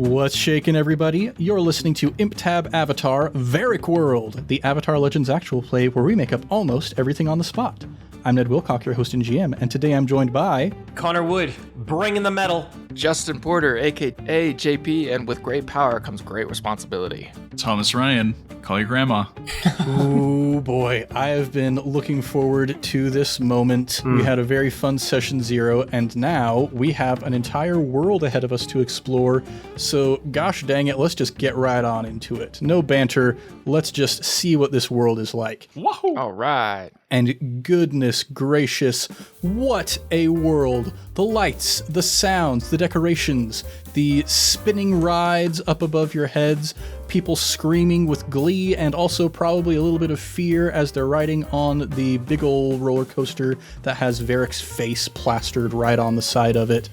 What's shaking, everybody? You're listening to ImpTab Avatar Varrick World, the Avatar Legends actual play where we make up almost everything on the spot. I'm Ned Wilcock, your host and GM, and today I'm joined by... Connor Wood, bringing the metal. Justin Porter, a.k.a. JP, and with great power comes great responsibility. Thomas Ryan, call your grandma. Ooh, boy. I have been looking forward to this moment. We had a very fun Session 0, and now we have an entire world ahead of us to explore. So, gosh dang it, let's just get right on into it. No banter. Let's just see what this world is like. Whoa! All right. And goodness gracious, what a world. The lights, the sounds, the decorations, the spinning rides up above your heads, people screaming with glee and also probably a little bit of fear as they're riding on the big ol' roller coaster that has Varrick's face plastered right on the side of it.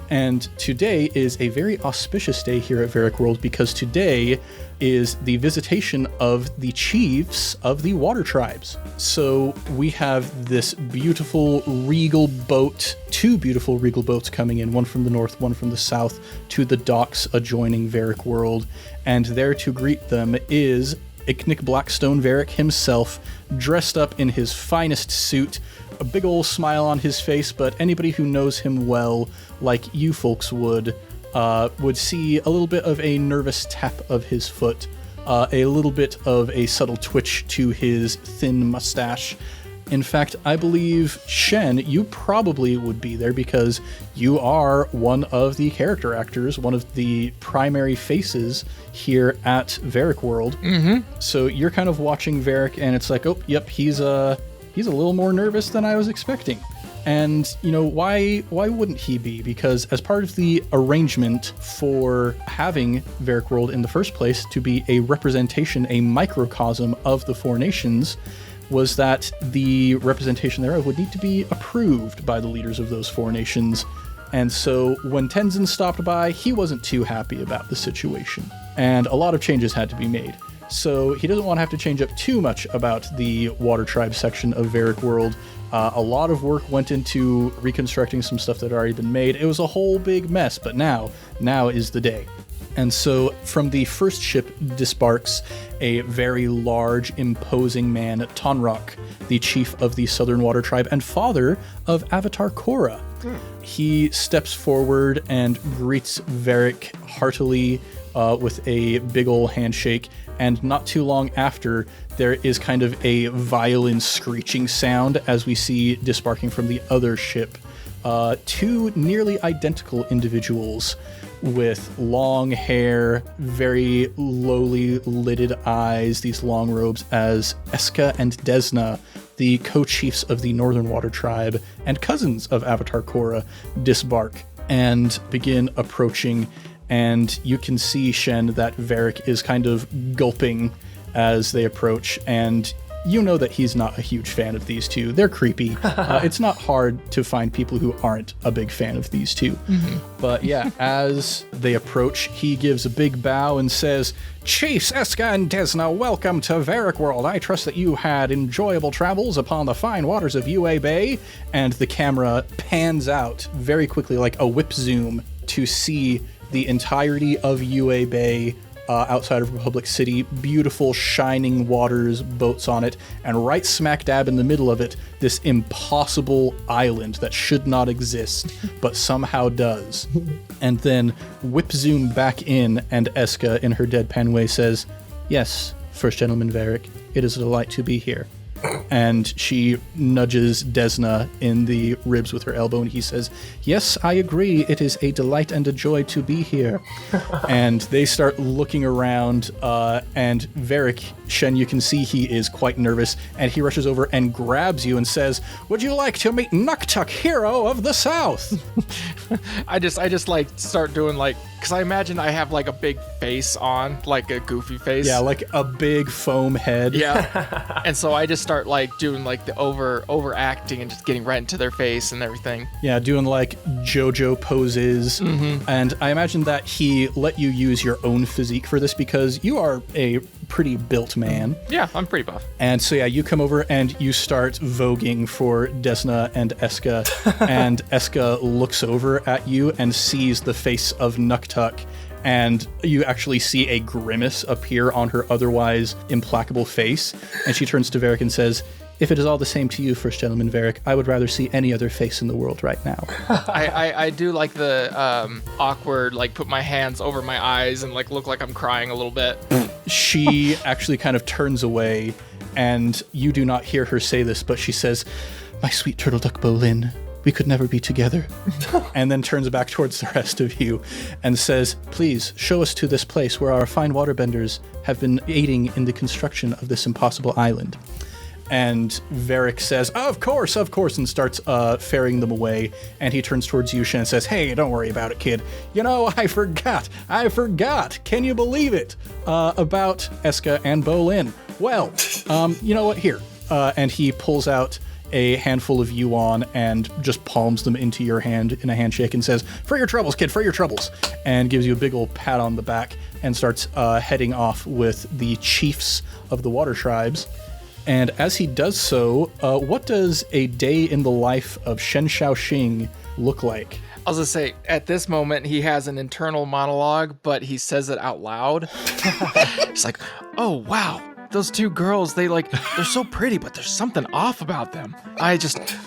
And today is a very auspicious day here at Varrick World because today is the visitation of the chiefs of the water tribes. So we have this beautiful regal boat, two beautiful regal boats coming in, one from the north, one from the south, to the docks adjoining Varrick World. And there to greet them is Icknick Blackstone Varrick himself, dressed up in his finest suit, a big old smile on his face, but anybody who knows him well, like you folks would see a little bit of a nervous tap of his foot, a little bit of a subtle twitch to his thin mustache. In fact, I believe, Chen, you probably would be there because you are one of the character actors, one of the primary faces here at Varrick World. Mm-hmm. So you're kind of watching Varrick, and it's like, oh, yep, he's a little more nervous than I was expecting. And, you know, why wouldn't he be? Because as part of the arrangement for having Varrick World in the first place to be a representation, a microcosm of the four nations, was that the representation thereof would need to be approved by the leaders of those four nations. And so when Tenzin stopped by, he wasn't too happy about the situation. And a lot of changes had to be made. So he doesn't want to have to change up too much about the Water Tribe section of Varrick World. A lot of work went into reconstructing some stuff that had already been made. It was a whole big mess, but now is the day. And so from the first ship disembarks a very large, imposing man, Tonrock, the chief of the Southern Water Tribe and father of Avatar Korra. He steps forward and greets Varrick heartily with a big ol' handshake, and not too long after, there is kind of a violin screeching sound as we see disembarking from the other ship two nearly identical individuals with long hair, very lowly lidded eyes, these long robes, as Eska and Desna, the co-chiefs of the Northern Water Tribe and cousins of Avatar Korra, disembark and begin approaching. And you can see, Shen, that Varrick is kind of gulping as they approach, and you know that he's not a huge fan of these two. They're creepy. It's not hard to find people who aren't a big fan of these two. Mm-hmm. But yeah, as they approach, he gives a big bow and says, "Chiefs Eska and Desna, welcome to Varrick World. I trust that you had enjoyable travels upon the fine waters of UA Bay." And the camera pans out very quickly, like a whip zoom, to see the entirety of UA Bay outside of Republic City, beautiful shining waters, boats on it, and right smack dab in the middle of it, this impossible island that should not exist, but somehow does. And then whip zoom back in, and Eska, in her deadpan way, says, "Yes, First Gentleman Varrick, it is a delight to be here." And she nudges Desna in the ribs with her elbow, and he says, "Yes, I agree. It is a delight and a joy to be here." And they start looking around, and Varrick, Shen, you can see he is quite nervous, and he rushes over and grabs you and says, "Would you like to meet Nuktuk, hero of the South?" I just like start doing like, because I imagine I have like a big face on, like a goofy face. Yeah, like a big foam head. Yeah. And so I just start like doing like the overacting and just getting right into their face and everything. Yeah, doing like JoJo poses. Mm-hmm. And I imagine that he let you use your own physique for this because you are a pretty built man. Yeah, I'm pretty buff. And so yeah, you come over and you start voguing for Desna and Eska, and Eska looks over at you and sees the face of Nuktuk and you actually see a grimace appear on her otherwise implacable face. And she turns to Varrick and says, "If it is all the same to you, First Gentleman Varrick, I would rather see any other face in the world right now." I do like the awkward, like put my hands over my eyes and like look like I'm crying a little bit. She actually kind of turns away, and you do not hear her say this, but she says, "My sweet turtle duck Bolin, we could never be together." And then turns back towards the rest of you and says, "Please show us to this place where our fine waterbenders have been aiding in the construction of this impossible island." And Varrick says, of course, and starts ferrying them away. And he turns towards Yusha and says, "Hey, don't worry about it, kid. You know, I forgot. Can you believe it? About Eska and Bolin. Well, you know what? Here." And he pulls out a handful of yuan and just palms them into your hand in a handshake and says, "For your troubles, kid, for your troubles," and gives you a big old pat on the back and starts heading off with the chiefs of the water tribes. And as he does so, what does a day in the life of Shen Shaoxing look like? I was gonna say, at this moment, he has an internal monologue, but he says it out loud. It's like, "Oh, wow. Those two girls, they're so pretty, but there's something off about them. I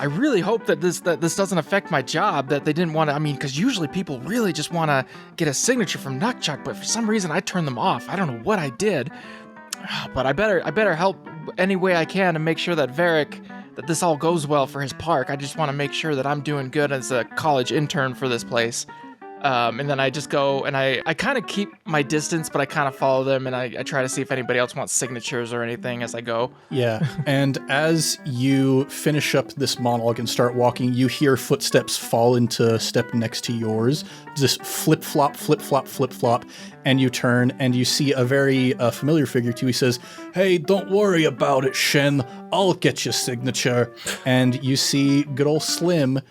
really hope that this doesn't affect my job, that they didn't want to, because usually people really just want to get a signature from Nukchuk, but for some reason I turned them off. I don't know what I did, but I better help any way I can to make sure that Varrick, that this all goes well for his park. I just want to make sure that I'm doing good as a college intern for this place." And then I just go and I kind of keep my distance, but I kind of follow them and I try to see if anybody else wants signatures or anything as I go. Yeah. And as you finish up this monologue and start walking, you hear footsteps fall into step next to yours. Just flip, flop, flip, flop, flip, flop. And you turn and you see a very familiar figure to you. He says, "Hey, don't worry about it, Shen. I'll get your signature." And you see good old Slim.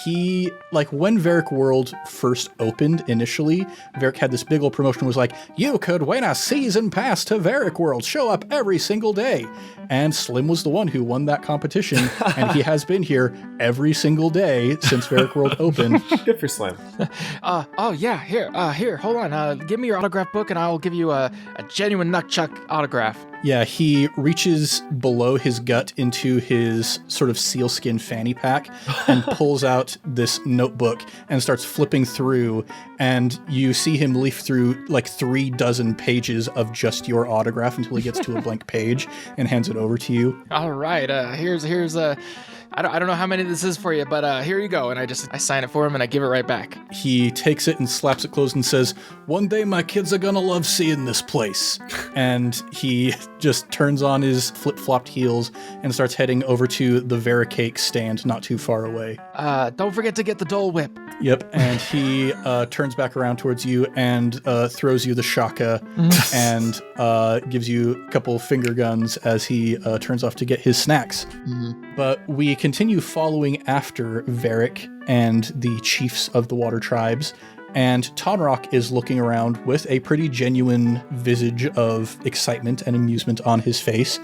He, when Varrick World first opened initially, Varrick had this big old promotion, was like, "You could win a season pass to Varrick World, show up every single day." And Slim was the one who won that competition, and he has been here every single day since Varrick World opened. Good for Slim. Oh yeah, here, hold on, give me your autograph book and I'll give you a genuine Nukchuk autograph. Yeah, he reaches below his gut into his sort of sealskin fanny pack and pulls out this notebook and starts flipping through, and you see him leaf through 36 pages of just your autograph until he gets to a blank page and hands it over to you. All right, here's I don't know how many this is for you, but here you go. And I sign it for him and I give it right back. He takes it and slaps it closed and says, "One day my kids are gonna love seeing this place." And he just turns on his flip-flopped heels and starts heading over to the Varrick stand not too far away. Don't forget to get the Dole Whip. Yep, and he turns back around towards you and throws you the shaka and gives you a couple finger guns as he turns off to get his snacks. But we continue following after Varrick and the chiefs of the water tribes, and Tonrock is looking around with a pretty genuine visage of excitement and amusement on his face.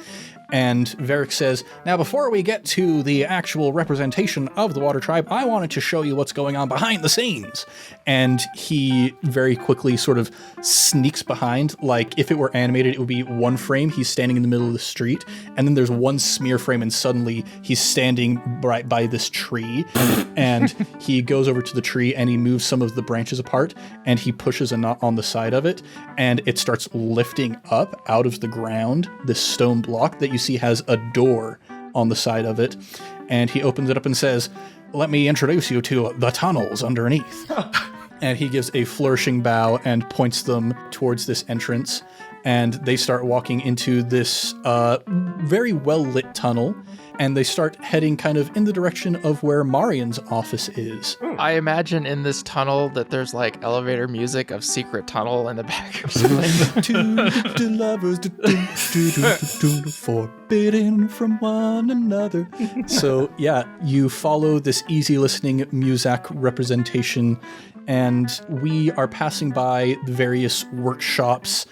And Varrick says, "Now, before we get to the actual representation of the Water Tribe, I wanted to show you what's going on behind the scenes." And he very quickly sort of sneaks behind. Like, if it were animated, it would be one frame, he's standing in the middle of the street, and then there's one smear frame, and suddenly he's standing right by this tree. And he goes over to the tree, and he moves some of the branches apart, and he pushes a knot on the side of it, and it starts lifting up out of the ground, this stone block that you see has a door on the side of it, and he opens it up and says, "Let me introduce you to the tunnels underneath." And he gives a flourishing bow and points them towards this entrance, and they start walking into this very well-lit tunnel, and they start heading kind of in the direction of where Marion's office is. I imagine in this tunnel that there's elevator music of Secret Tunnel in the back or something. Two lovers, forbidden from one another. So yeah, you follow this easy listening Muzak representation, and we are passing by the various workshops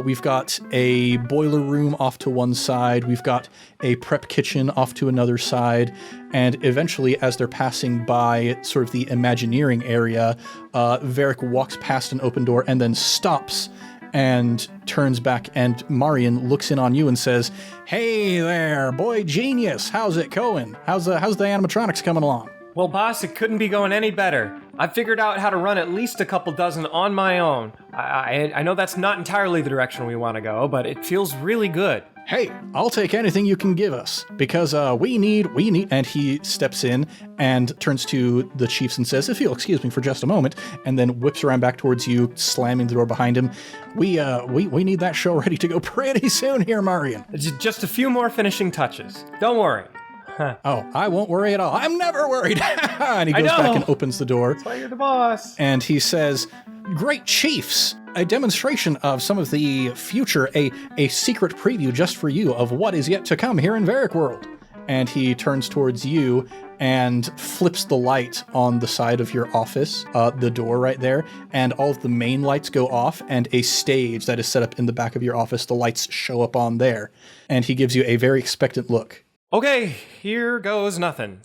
We've got a boiler room off to one side. We've got a prep kitchen off to another side. And eventually, as they're passing by sort of the Imagineering area, Varrick walks past an open door and then stops and turns back, and Marion looks in on you and says, "Hey there, boy genius. How's it going? How's the animatronics coming along?" Well, boss, it couldn't be going any better. I've figured out how to run at least a couple dozen on my own. I know that's not entirely the direction we want to go, but it feels really good. Hey, I'll take anything you can give us, because we need, and he steps in and turns to the chiefs and says, "If you'll excuse me for just a moment," and then whips around back towards you, slamming the door behind him. We need that show ready to go pretty soon here, Marion. Just a few more finishing touches. Don't worry. Oh, I won't worry at all. I'm never worried. And he goes back and opens the door. That's why you're the boss. And he says, "Great chiefs, a demonstration of some of the future, a secret preview just for you of what is yet to come here in Varrick World." And he turns towards you and flips the light on the side of your office, the door right there, and all of the main lights go off, and a stage that is set up in the back of your office, the lights show up on there. And he gives you a very expectant look. Okay, here goes nothing.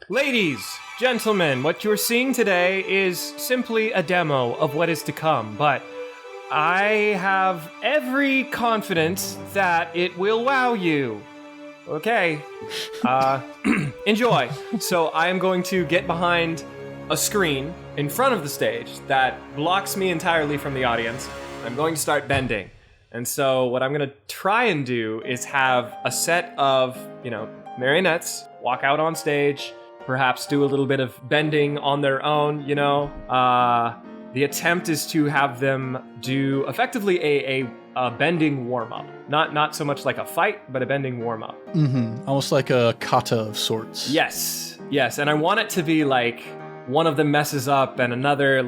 Ladies, gentlemen, what you're seeing today is simply a demo of what is to come, but I have every confidence that it will wow you. Okay, enjoy. So I am going to get behind a screen in front of the stage that blocks me entirely from the audience. I'm going to start bending. And so what I'm going to try and do is have a set of, marionettes walk out on stage, perhaps do a little bit of bending on their own, The attempt is to have them do effectively a bending warm-up. Not so much like a fight, but a bending warm-up. Mm-hmm. Almost like a kata of sorts. Yes. And I want it to be like one of them messes up and another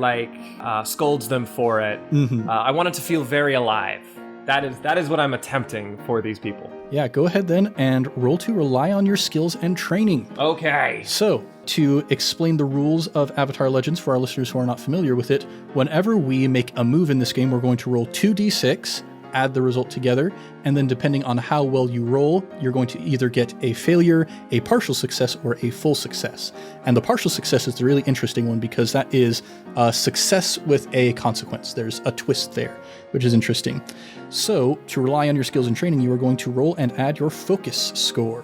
scolds them for it. Mm-hmm. I want it to feel very alive. That is what I'm attempting for these people. Yeah, go ahead then and roll to rely on your skills and training. Okay. So, to explain the rules of Avatar Legends for our listeners who are not familiar with it, whenever we make a move in this game, we're going to roll 2d6, add the result together, and then depending on how well you roll, you're going to either get a failure, a partial success, or a full success. And the partial success is the really interesting one because that is a success with a consequence. There's a twist there, which is interesting. So, to rely on your skills and training, you are going to roll and add your focus score,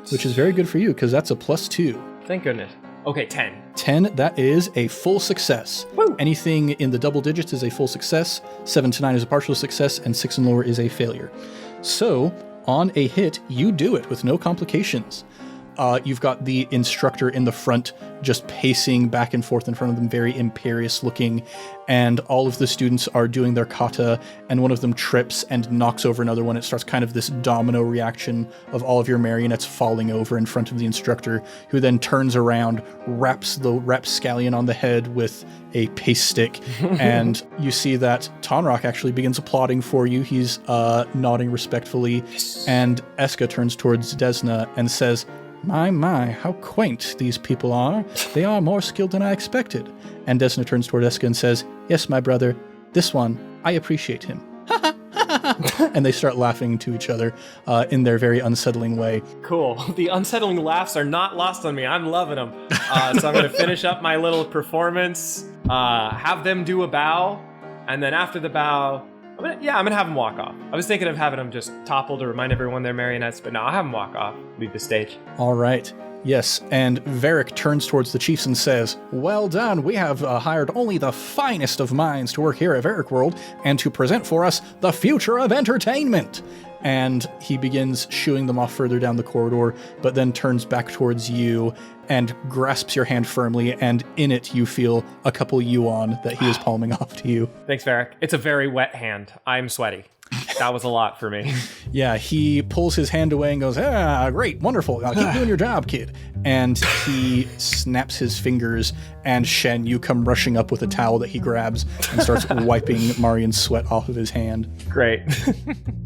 which is very good for you because that's a +2. Thank goodness. Okay, 10. 10, that is a full success. Woo! Anything in the double digits is a full success, 7 to 9 is a partial success, and 6 and lower is a failure. So, on a hit, you do it with no complications. You've got the instructor in the front just pacing back and forth in front of them, very imperious looking, and all of the students are doing their kata, and one of them trips and knocks over another one. It starts kind of this domino reaction of all of your marionettes falling over in front of the instructor, who then turns around, raps Scallion on the head with a pace stick, and you see that Tonrock actually begins applauding for you. He's nodding respectfully, and Eska turns towards Desna and says, My, how quaint these people are. They are more skilled than I expected. And Desna turns toward Eska and says, Yes, my brother, this one, I appreciate him. And they start laughing to each other in their very unsettling way. Cool. The unsettling laughs are not lost on me. I'm loving them. So I'm going to finish up my little performance, have them do a bow, and then after the bow, I'm gonna have them walk off. I was thinking of having them just topple to remind everyone they're marionettes, but no, I'll have them walk off, leave the stage. All right. Yes, and Varrick turns towards the chiefs and says, Well done, we have hired only the finest of minds to work here at Varrick World and to present for us the future of entertainment. And he begins shooing them off further down the corridor, but then turns back towards you and grasps your hand firmly, and in it you feel a couple yuan that he is palming off to you. Thanks, Varrick. It's a very wet hand. I'm sweaty. That was a lot for me. Yeah, he pulls his hand away and goes, great, wonderful. Keep doing your job, kid. And he snaps his fingers, and Chen, you come rushing up with a towel that he grabs and starts wiping Marion's sweat off of his hand. Great.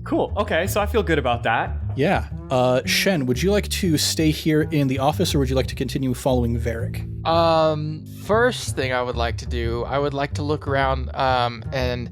Cool. Okay, so I feel good about that. Yeah. Chen, would you like to stay here in the office, or would you like to continue following Varrick? First thing I would like to do, I would like to look around, and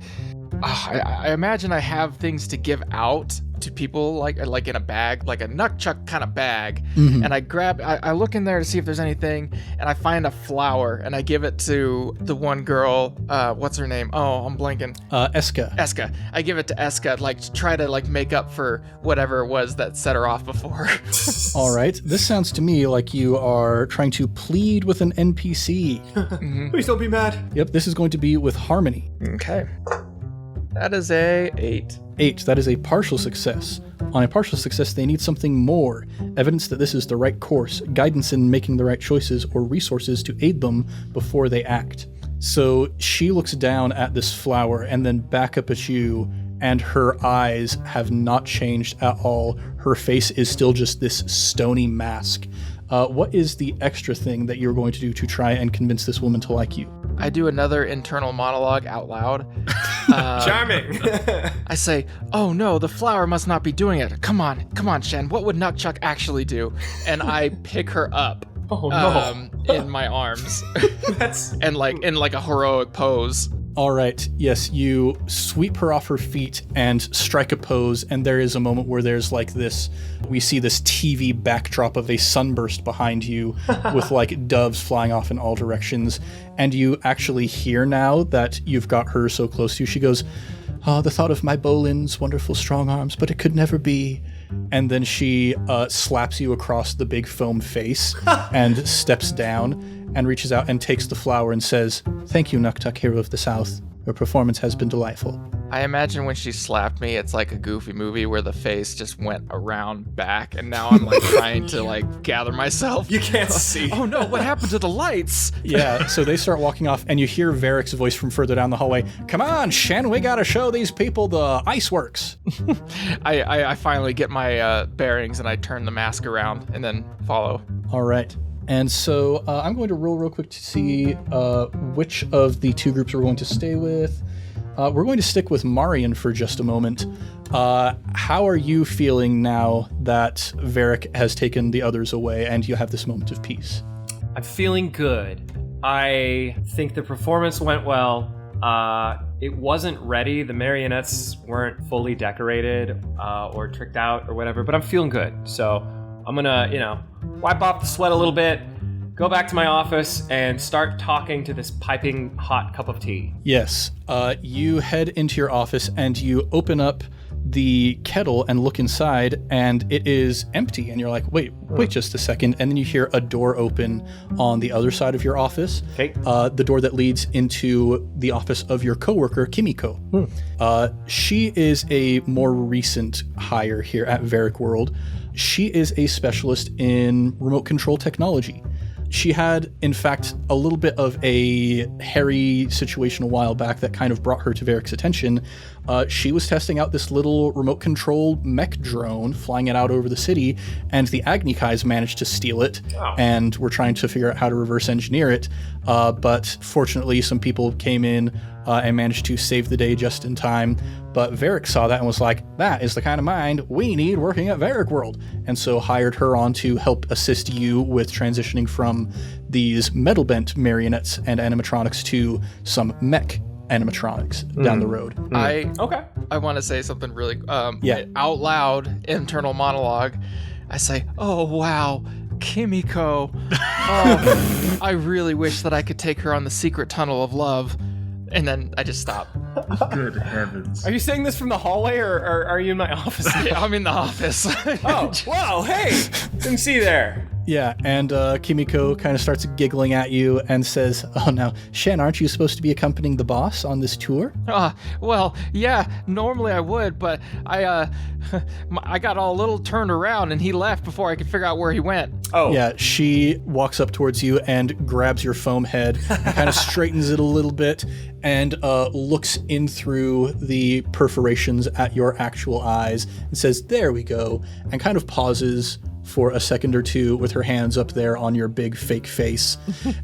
I imagine I have things to give out to people like in a bag, like a nunchuck kind of bag. Mm-hmm. And I look in there to see if there's anything, and I find a flower, and I give it to the one girl. What's her name? Oh, I'm blanking. Eska. I give it to Eska, like to try to like make up for whatever it was that set her off before. All right. This sounds to me like you are trying to plead with an NPC. Please don't be mad. Yep, this is going to be with Harmony. Okay. That is a 8. 8, that is a partial success. On a partial success, they need something more. Evidence that this is the right course, guidance in making the right choices, or resources to aid them before they act. So she looks down at this flower and then back up at you, and her eyes have not changed at all. Her face is still just this stony mask. What is the extra thing that you're going to do to try and convince this woman to like you? I do another internal monologue out loud. Charming. I say, "Oh no, the flower must not be doing it. Come on, Chen. What would Nutchuck actually do?" And I pick her up in my arms, and like in like a heroic pose. All right, yes, you sweep her off her feet and strike a pose, and there is a moment where there's like this, we see this TV backdrop of a sunburst behind you with like doves flying off in all directions, and you actually hear now that you've got her so close to you, she goes, "Oh, the thought of my Bolin's wonderful strong arms, but it could never be." And then she slaps you across the big foam face and steps down and reaches out and takes the flower and says, "Thank you, Nuktuk, hero of the South. Your performance has been delightful." I imagine when she slapped me, it's like a Goofy movie where the face just went around back, and now I'm like trying to like gather myself. You can't see. Oh no, what happened to the lights? Yeah, so they start walking off, and you hear Varrick's voice from further down the hallway. "Come on, Chen, we gotta show these people the ice works." I finally get my bearings, and I turn the mask around and then follow. All right. And so I'm going to roll real quick to see which of the two groups we're going to stay with. We're going to stick with Marion for just a moment. How are you feeling now that Varrick has taken the others away and you have this moment of peace? I'm feeling good. I think the performance went well. It wasn't ready. The marionettes weren't fully decorated or tricked out or whatever, but I'm feeling good. So I'm gonna, wipe off the sweat a little bit, go back to my office, and start talking to this piping hot cup of tea. Yes. You head into your office and you open up the kettle and look inside, and it is empty. And you're like, wait just a second. And then you hear a door open on the other side of your office. Okay. The door that leads into the office of your coworker, Kimiko. She is a more recent hire here at Varrick World. She is a specialist in remote control technology. She had, in fact, a little bit of a hairy situation a while back that kind of brought her to Varrick's attention. She was testing out this little remote control mech drone, flying it out over the city, and the Agni Kais managed to steal it, and we're trying to figure out how to reverse engineer it. But fortunately, some people came in and managed to save the day just in time. But Varrick saw that and was like, that is the kind of mind we need working at Varrick World. And so hired her on to help assist you with transitioning from these metal bent marionettes and animatronics to some mech animatronics down the road. I want to say something really out loud, internal monologue. I say, "Oh wow, Kimiko. Oh, I really wish that I could take her on the secret tunnel of love." And then I just stop. Good heavens. Are you saying this from the hallway, or are you in my office? Yeah, I'm in the office. Oh, wow, hey, didn't see there. Yeah, and Kimiko kind of starts giggling at you and says, "Oh, now, Shen, aren't you supposed to be accompanying the boss on this tour?" Well, yeah, normally I would, but I got all a little turned around and he left before I could figure out where he went. Oh. Yeah, she walks up towards you and grabs your foam head and kind of straightens it a little bit and looks in through the perforations at your actual eyes and says, "There we go," and kind of pauses for a second or two with her hands up there on your big fake face.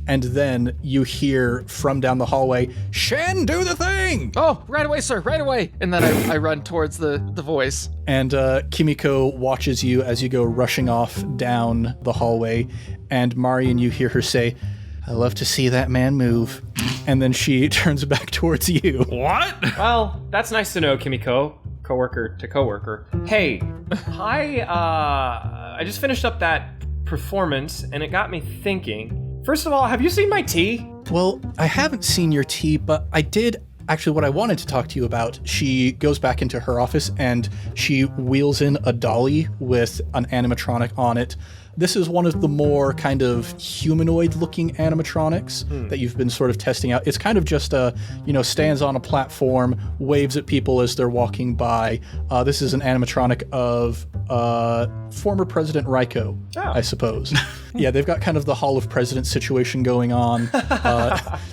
And then you hear from down the hallway, "Shen, do the thing!" "Oh, right away, sir, right away." And then I run towards the voice. And Kimiko watches you as you go rushing off down the hallway. And Marion, you hear her say, "I love to see that man move." And then she turns back towards you. What? Well, that's nice to know, Kimiko. Coworker to coworker. Hey, I just finished up that performance, and it got me thinking. First of all, have you seen my tea? Well, I haven't seen your tea, but I did. Actually, what I wanted to talk to you about, she goes back into her office and she wheels in a dolly with an animatronic on it. This is one of the more kind of humanoid-looking animatronics that you've been sort of testing out. It's kind of just stands on a platform, waves at people as they're walking by. This is an animatronic of former President Raiko, I suppose. Yeah, they've got kind of the Hall of Presidents situation going on.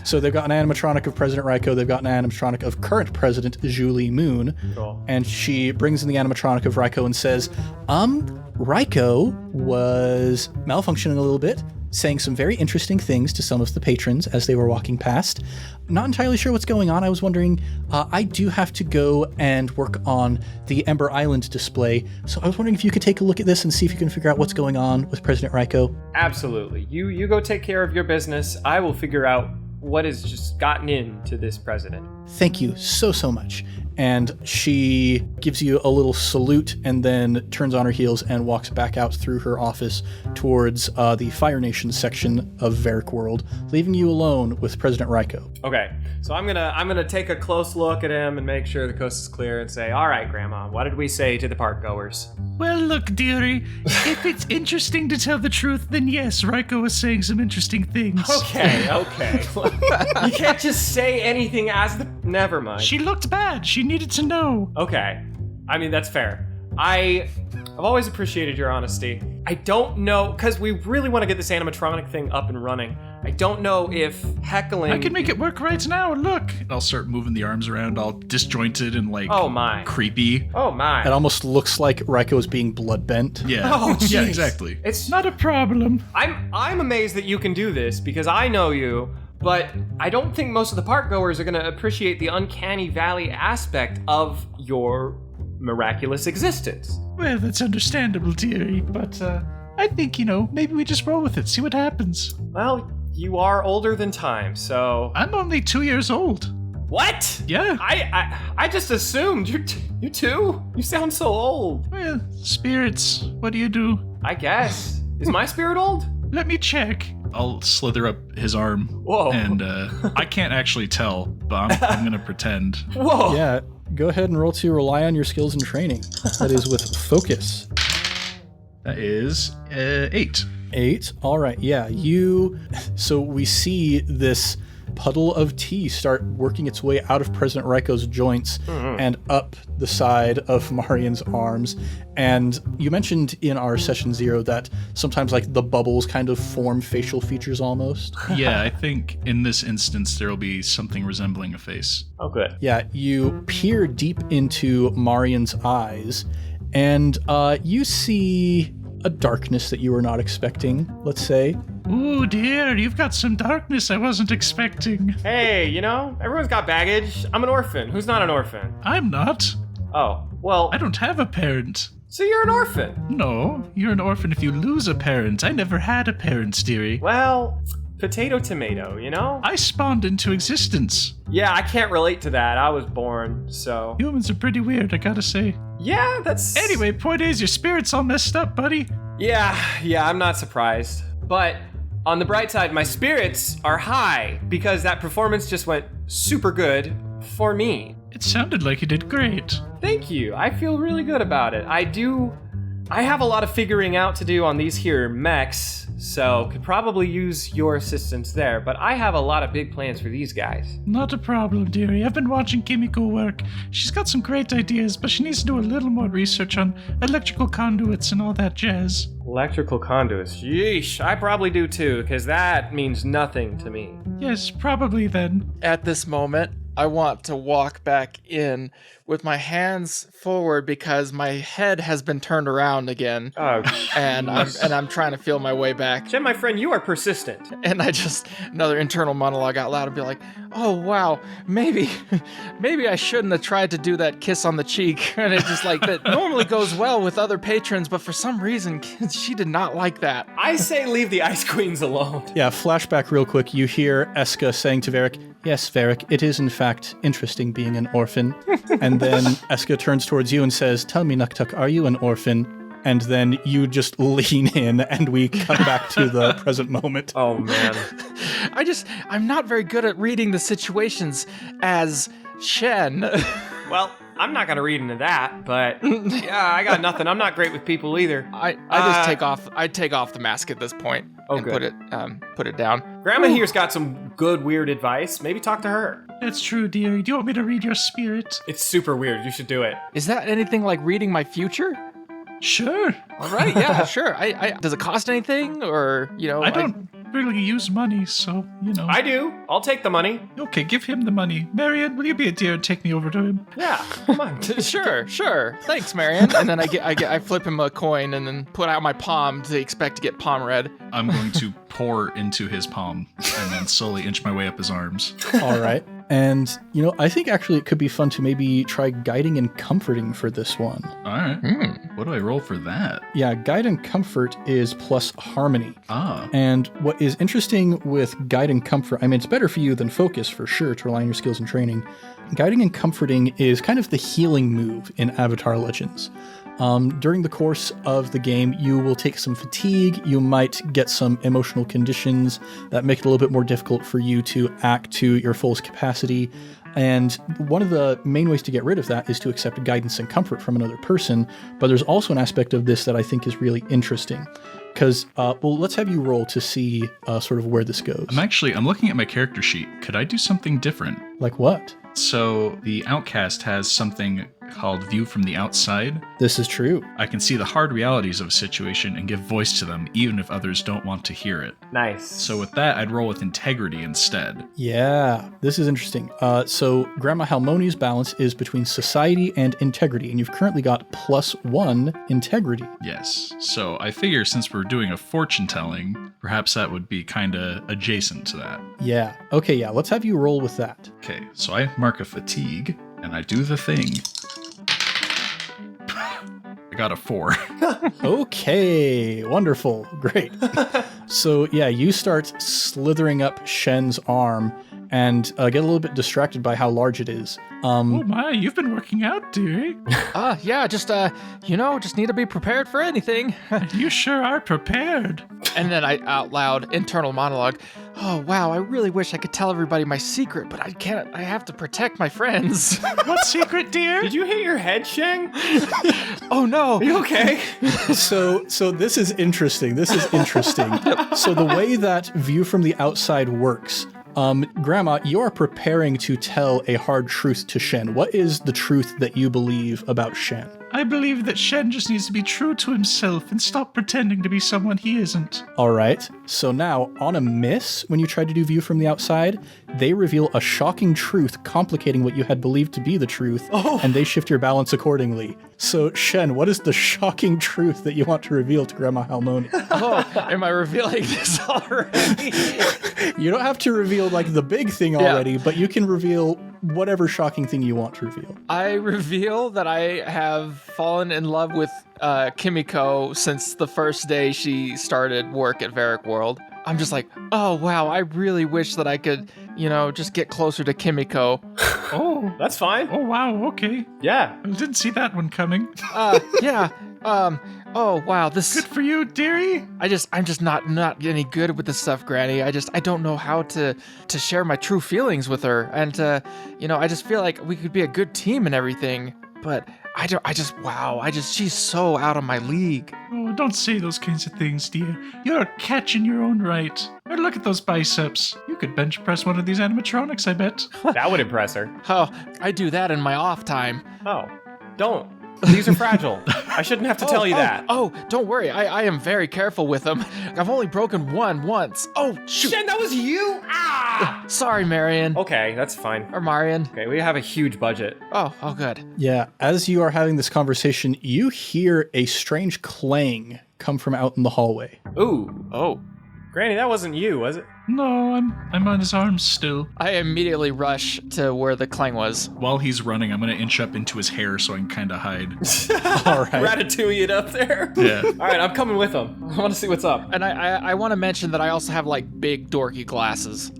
So they've got an animatronic of President Raiko. They've got an animatronic of current President Julie Moon. Cool. And she brings in the animatronic of Raiko and says, Raiko was malfunctioning a little bit, saying some very interesting things to some of the patrons as they were walking past. Not entirely sure what's going on. I was wondering, I do have to go and work on the Ember Island display, so I was wondering if you could take a look at this and see if you can figure out what's going on with President Raiko. Absolutely. You go take care of your business. I will figure out what has just gotten into this president. Thank you so much. And she gives you a little salute and then turns on her heels and walks back out through her office towards the Fire Nation section of Varrick World, leaving you alone with President Raiko. Okay, so I'm gonna take a close look at him and make sure the coast is clear and say, all right, Grandma, what did we say to the park goers? Well, look, dearie, if it's interesting to tell the truth, then yes, Raiko was saying some interesting things. Okay. You can't just say anything as the... Never mind. She looked bad. She needed to know. Okay. I mean, that's fair. I've always appreciated your honesty. I don't know, because we really want to get this animatronic thing up and running. I don't know if heckling... I can make it work right now, look. I'll start moving the arms around all disjointed and Oh my. creepy. Oh my. It almost looks like Raiko is being blood bent. Yeah. Oh, jeez. Yeah, exactly. It's Not a problem. I'm amazed that you can do this because I know you, but I don't think most of the park goers are going to appreciate the uncanny valley aspect of your miraculous existence. Well, that's understandable, dearie, but I think, maybe we just roll with it, see what happens. Well, you are older than time, so... I'm only 2 years old. What? Yeah. I just assumed you too? You sound so old. Well, spirits, what do you do? I guess. Is my spirit old? Let me check. I'll slither up his arm. Whoa. And I can't actually tell, but I'm going to pretend. Whoa. Yeah, go ahead and roll to rely on your skills and training. That is with focus. That is 8. 8. All right. Yeah. So we see this puddle of tea start working its way out of President Raiko's joints and up the side of Marion's arms. And you mentioned in our session 0 that sometimes like the bubbles kind of form facial features almost. Yeah, I think in this instance there will be something resembling a face. Oh, good. Yeah. You peer deep into Marion's eyes and you see a darkness that you were not expecting, let's say. Ooh, dear, you've got some darkness I wasn't expecting. Hey, everyone's got baggage. I'm an orphan. Who's not an orphan? I'm not. Oh, well... I don't have a parent. So you're an orphan? No, you're an orphan if you lose a parent. I never had a parent, dearie. Well, potato tomato, I spawned into existence. Yeah, I can't relate to that. I was born, so... Humans are pretty weird, I gotta say. Yeah, that's... Anyway, point is, your spirit's all messed up, buddy. Yeah, I'm not surprised. But on the bright side, my spirits are high because that performance just went super good for me. It sounded like you did great. Thank you. I feel really good about it. I have a lot of figuring out to do on these here mechs, so could probably use your assistance there, but I have a lot of big plans for these guys. Not a problem, dearie. I've been watching Kimiko work. She's got some great ideas, but she needs to do a little more research on electrical conduits and all that jazz. Electrical conduits. Yeesh, I probably do too, because that means nothing to me. Yes, probably then. At this moment, I want to walk back in with my hands forward because my head has been turned around again. Oh, and I'm trying to feel my way back. Chen, my friend, you are persistent. And I just another internal monologue out loud and be like, "Oh wow, maybe I shouldn't have tried to do that kiss on the cheek." And it's just like that normally goes well with other patrons, but for some reason she did not like that. I say leave the Ice Queens alone. Yeah, flashback real quick. You hear Eska saying to Varrick, Yes, Varrick, it is in fact interesting being an orphan. And then Eska turns towards you and says, tell me, Nuktuk, are you an orphan? And then you just lean in and we cut back to the present moment. Oh, man. I'm not very good at reading the situations as Chen. Well, I'm not going to read into that, but yeah, I got nothing. I'm not great with people either. I just take off the mask at this point and good. put it down. Grandma here's got some good, weird advice. Maybe talk to her. That's true, dear. Do you want me to read your spirit? It's super weird. You should do it. Is that anything like reading my future? Sure. All right, yeah, sure. I does it cost anything, or I don't really use money, so I do. I'll take the money. Okay, give him the money. Marion, will you be a dear and take me over to him? Yeah, come on. Sure. Thanks, Marion. And then I flip him a coin and then put out my palm to expect to get palm read. I'm going to pour into his palm and then slowly inch my way up his arms. All right. And, I think actually it could be fun to maybe try guiding and comforting for this one. All right. What do I roll for that? Yeah, guide and comfort is plus harmony. Ah. And what is interesting with guide and comfort, I mean, it's better for you than focus for sure to rely on your skills and training. Guiding and comforting is kind of the healing move in Avatar Legends. During the course of the game, you will take some fatigue, you might get some emotional conditions that make it a little bit more difficult for you to act to your fullest capacity, and one of the main ways to get rid of that is to accept guidance and comfort from another person, but there's also an aspect of this that I think is really interesting. Because, let's have you roll to see sort of where this goes. I'm looking at my character sheet. Could I do something different? Like what? So the Outcast has something called View from the Outside. This is true. I can see the hard realities of a situation and give voice to them, even if others don't want to hear it. Nice. So with that, I'd roll with integrity instead. Yeah, this is interesting. So Grandma Halmeoni's balance is between society and integrity, and you've currently got +1 integrity. Yes. So I figure since we're doing a fortune telling, perhaps that would be kind of adjacent to that. Yeah. Okay, yeah, let's have you roll with that. Okay, so I mark a fatigue, and I do the thing. I got a 4. Okay, wonderful, great. So yeah, you start slithering up Shen's arm and get a little bit distracted by how large it is. Oh my, you've been working out, dearie. Yeah, just need to be prepared for anything. You sure are prepared. And then I out loud internal monologue. Oh wow, I really wish I could tell everybody my secret, but I can't. I have to protect my friends. What secret, dear? Did you hit your head, Sheng? Oh no. Are you okay? So this is interesting. So the way that View from the Outside works, Grandma, you're preparing to tell a hard truth to Shen. What is the truth that you believe about Shen? I believe that Shen just needs to be true to himself and stop pretending to be someone he isn't. All right. So now, on a miss, when you try to do View from the Outside, they reveal a shocking truth complicating what you had believed to be the truth, and they shift your balance accordingly. So, Shen, what is the shocking truth that you want to reveal to Grandma Halmeoni? Oh, am I revealing this already? You don't have to reveal, the big thing already, but you can reveal whatever shocking thing you want to reveal. I reveal that I have fallen in love with Kimiko since the first day she started work at Varrick World. I'm just like, oh wow, I really wish that I could, just get closer to Kimiko. Oh, That's fine. oh wow, okay. Yeah. I didn't see that one coming. Yeah. Oh wow, this. Good for you, dearie. I'm just not any good with this stuff, Granny. I don't know how to share my true feelings with her, and I just feel like we could be a good team and everything, but she's so out of my league. Oh, don't say those kinds of things, dear. You're a catch in your own right. Or look at those biceps. You could bench press one of these animatronics, I bet. That would impress her. Oh, I do that in my off time. Oh, don't. These are fragile. I shouldn't have to tell you that. Oh, don't worry. I am very careful with them. I've only broken one once. Oh, shoot. Shen, that was you? Ah! Sorry, Marion. Okay, that's fine. Or Marion. Okay, we have a huge budget. Oh, good. Yeah, as you are having this conversation, you hear a strange clang come from out in the hallway. Ooh. Oh. Granny, that wasn't you, was it? No, I'm on his arms still. I immediately rush to where the clang was. While he's running, I'm going to inch up into his hair so I can kind of hide. All right. Ratatouille it up there. Yeah. All right, I'm coming with him. I want to see what's up. And I want to mention that I also have like big dorky glasses,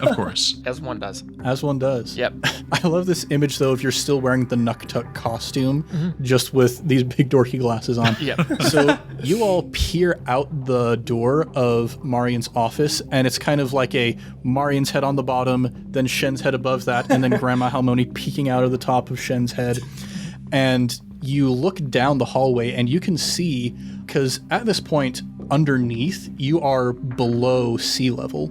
Of course. as one does. As one does. Yep. I love this image, though, if you're still wearing the Nuktuk costume, just with these big dorky glasses on. Yep. So you all peer out the door of Marion's office, and it's kind of like a Marion's head on the bottom, then Shen's head above that, and then Grandma Halmeoni peeking out of the top of Shen's head. And you look down the hallway, and you can see, because at this point, underneath, you are below sea level.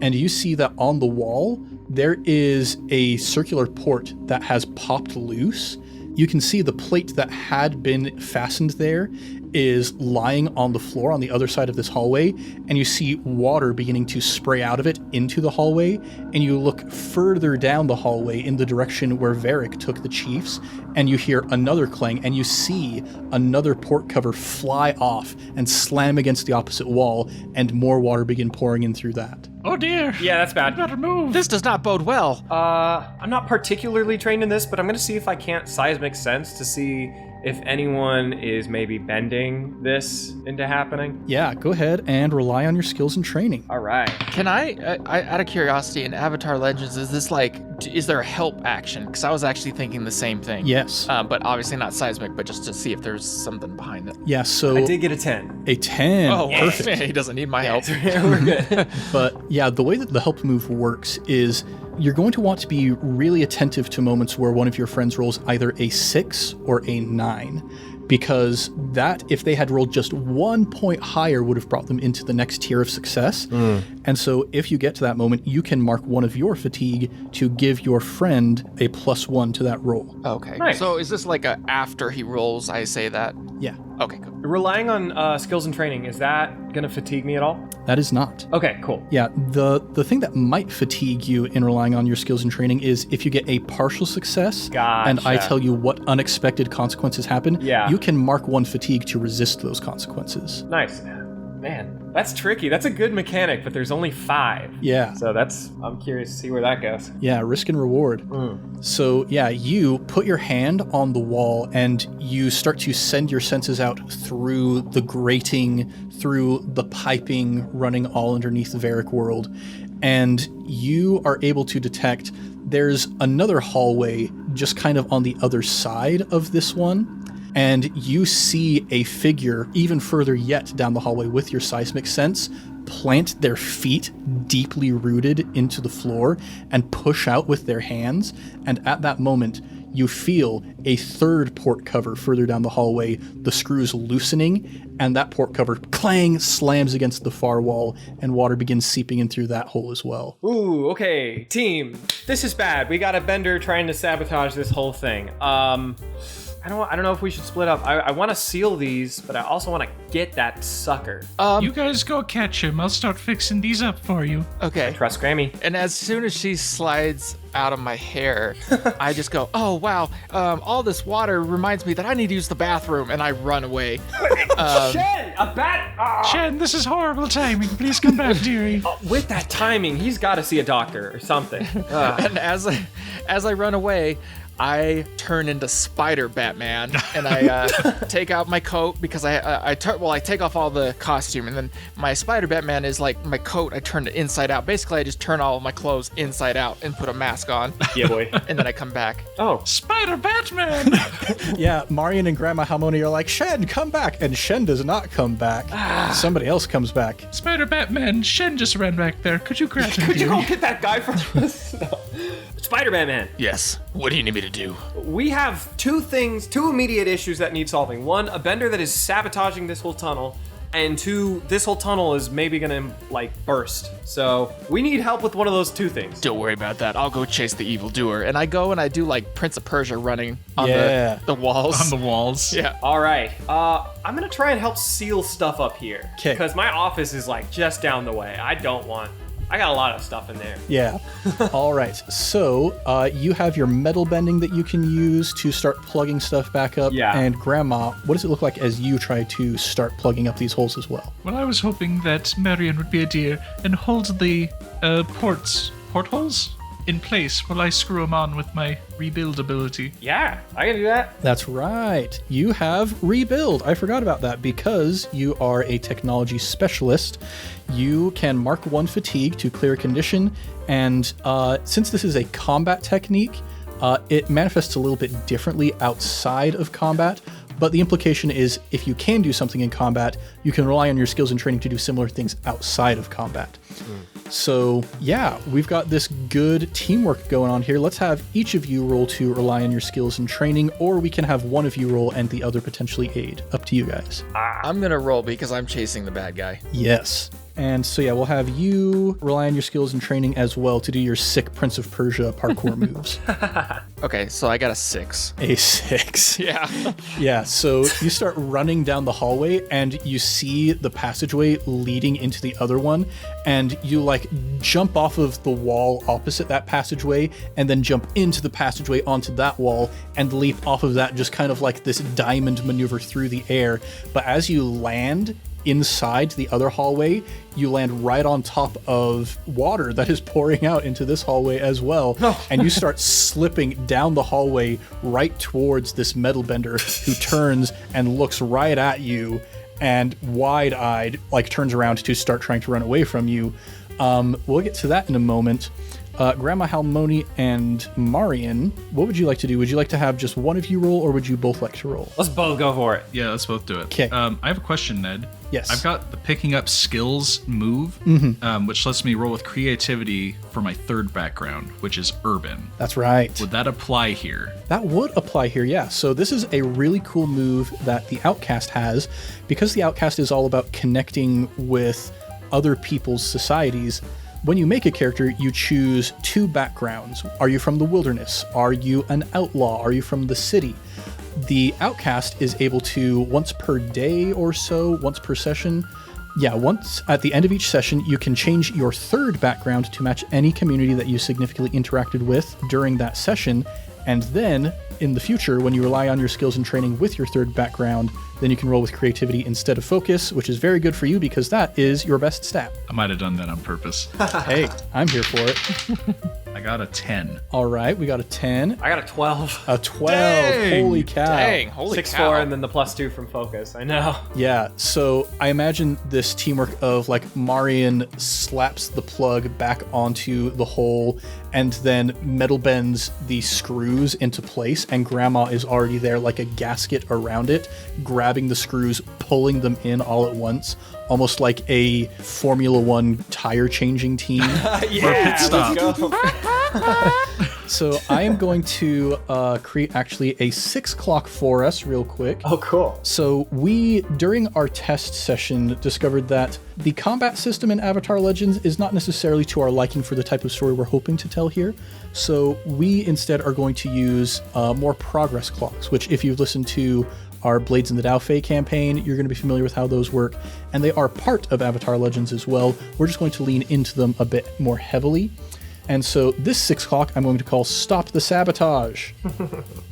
And you see that on the wall, there is a circular port that has popped loose. You can see the plate that had been fastened there is lying on the floor on the other side of this hallway, and you see water beginning to spray out of it into the hallway, and you look further down the hallway in the direction where Varrick took the chiefs, and you hear another clang, and you see another port cover fly off and slam against the opposite wall, and more water begin pouring in through that. Oh dear. Yeah, that's bad. Better move. This does not bode well. I'm not particularly trained in this, but I'm going to see if I can't seismic sense to see if anyone is maybe bending this into happening. Yeah, go ahead and rely on your skills and training. All right. Can I out of curiosity, in Avatar Legends, is this like, is there a help action? Because I was actually thinking the same thing. Yes. But obviously not seismic, but just to see if there's something behind it. Yeah, so I did get a 10. a 10. Oh, Perfect. he doesn't need my help. We're good. But yeah, the way that the help move works is you're going to want to be really attentive to moments where one of your friends rolls either a 6 or a 9, because that, if they had rolled just 1 point higher, would have brought them into the next tier of success. And so if you get to that moment, you can mark one of your fatigue to give your friend a +1 to that roll. Okay. Nice. So is this like a after he rolls, I say that? Yeah, Okay, cool. Relying on skills and training, is that going to fatigue me at all? that is not. Okay, cool. Yeah, the thing that might fatigue you in relying on your skills and training is if you get a partial success, and I Gotcha. tell you what unexpected consequences happen, Yeah. you can mark 1 fatigue to resist those consequences. Nice. Man, that's tricky. That's a good mechanic, but there's only 5. Yeah. So I'm curious to see where that goes. Yeah, risk and reward. So yeah, you put your hand on the wall and you start to send your senses out through the grating, through the piping running all underneath the Varrick World, and you are able to detect there's another hallway just kind of on the other side of this one. And you see a figure even further yet down the hallway with your seismic sense plant their feet deeply rooted into the floor and push out with their hands. And at that moment, you feel a third port cover further down the hallway, the screws loosening, and that port cover, clang, slams against the far wall, and water begins seeping in through that hole as well. Ooh, okay, team. This is bad. We got a bender trying to sabotage this whole thing. I don't know if we should split up. I want to seal these, but I also want to get that sucker. You guys go catch him. I'll start fixing these up for you. Okay. Trust Grammy. And as soon as she slides out of my hair, I just go, oh, wow, all this water reminds me that I need to use the bathroom, and I run away. Shen, a bat. Chen, this is horrible timing. Please come back, dearie. With that timing, he's got to see a doctor or something. And as I run away, I turn into Spider Batman, and I take out my coat because I take off all the costume, and then my Spider Batman is like my coat. I turn it inside out. Basically, I just turn all of my clothes inside out and put a mask on. Yeah, boy. And then I come back. Oh, Spider Batman! Yeah, Marion and Grandma Halmeoni are like, Shen, come back! And Shen does not come back. Somebody else comes back. Spider Batman, Shen just ran back there. Could you grab him, could you go dearie? get that guy from us? No. Spider-Man, man. Yes. What do you need me to do? We have two immediate issues that need solving. One, a bender that is sabotaging this whole tunnel. And 2, this whole tunnel is maybe gonna, burst. So, we need help with one of those 2 things. Don't worry about that. I'll go chase the evildoer. And I go and I do Prince of Persia running on Yeah. the walls. On the walls. Yeah. All right. I'm gonna try and help seal stuff up here. 'Kay. Because my office is, just down the way. I don't want I got a lot of stuff in there. Yeah. All right. So you have your metal bending that you can use to start plugging stuff back up. Yeah. And Grandma, what does it look like as you try to start plugging up these holes as well? Well, I was hoping that Marion would be a dear and hold the portholes in place while I screw them on with my rebuild ability. Yeah, I can do that. That's right. You have rebuild. I forgot about that because you are a technology specialist. You can mark 1 fatigue to clear a condition, and since this is a combat technique, it manifests a little bit differently outside of combat. But the implication is if you can do something in combat, you can rely on your skills and training to do similar things outside of combat. So yeah, we've got this good teamwork going on here. Let's have each of you roll to rely on your skills and training, or we can have one of you roll and the other potentially aid. Up to you guys. I'm gonna roll because I'm chasing the bad guy. Yes. And so yeah, we'll have you rely on your skills and training as well to do your sick Prince of Persia parkour moves. Okay, so I got a 6. A 6. Yeah. Yeah, so you start running down the hallway and you see the passageway leading into the other one, and you like jump off of the wall opposite that passageway and then jump into the passageway onto that wall and leap off of that, just kind of like this diamond maneuver through the air. But as you land inside the other hallway, you land right on top of water that is pouring out into this hallway as well. And you start slipping down the hallway right towards this metal bender who turns and looks right at you and wide-eyed like turns around to start trying to run away from you. We'll get to that in a moment. Grandma Halmeoni and Marion, what would you like to do? Would you like to have just one of you roll, or would you both like to roll? Let's both go for it. Yeah, let's both do it. 'Kay. I have a question, Ned. Yes. I've got the picking up skills move, which lets me roll with creativity for my third background, which is urban. That's right. Would that apply here? That would apply here, yeah. So this is a really cool move that the Outcast has, because the Outcast is all about connecting with other people's societies. When you make a character, you choose 2 backgrounds. Are you from the wilderness? Are you an outlaw? Are you from the city? The Outcast is able to, once per day or so, once per session, once at the end of each session, you can change your third background to match any community that you significantly interacted with during that session. And then, in the future, when you rely on your skills and training with your third background, then you can roll with creativity instead of focus, which is very good for you because that is your best stat. I might have done that on purpose. Hey, I'm here for it. I got a 10. All right, we got a 10. I got a 12. A 12. Dang. Holy cow. Dang, holy 6, cow. 4, and then the +2 from focus. I know. Yeah, so I imagine this teamwork of like Marion slaps the plug back onto the hole and then metal bends the screws into place, and Grandma is already there like a gasket around it, grabbing the screws, pulling them in all at once, almost like a Formula One tire changing team. Yeah, stop. let's go. So I am going to create actually a 6 clock for us real quick. Oh, cool. So we, during our test session, discovered that the combat system in Avatar Legends is not necessarily to our liking for the type of story we're hoping to tell here. So we instead are going to use more progress clocks, which if you've listened to our Blades in the Dao Fei campaign, you're going to be familiar with how those work. And they are part of Avatar Legends as well. We're just going to lean into them a bit more heavily. And so this 6 o'clock I'm going to call Stop the Sabotage.